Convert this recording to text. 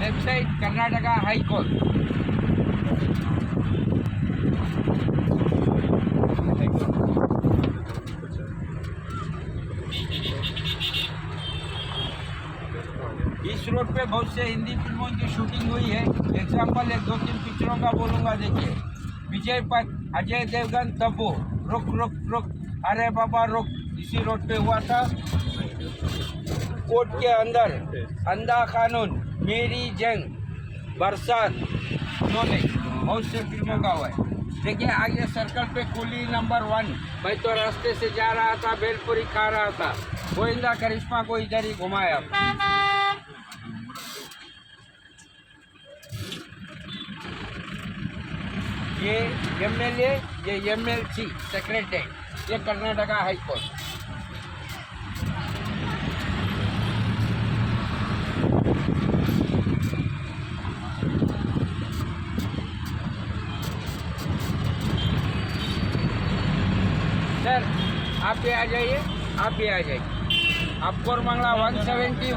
Left side Karnataka high court. इस road पे बहुत से हिंदी फिल्मों की शूटिंग हुई है। एग्जाम्पल एक दो तीन पिक्चरों का बोलूँगा, देखिए। विजय पथ, अजय देवगन, तब्बू, रुक रुक रुक, अरे बाबा रुक, इसी रोड पे हुआ था। कोर्ट के अंदर, अंधा कानून, मेरी जंग, बरसात, उन्होंने बहुत से फिल्मों का हुआ है। देखिए आगे सर्कल पे कुली नंबर 1। मैं तो रास्ते से जा रहा था, भेलपुरी खा रहा था, गोविंदा करिश्मा को इधर ही घुमाया। ये एमएलए, ये एमएलसी सेक्रेटरी, ये कर्नाटका हाई कोर्ट। सर आप भी आ जाइए, आप भी आ जाइए। आप कोरमंगला 171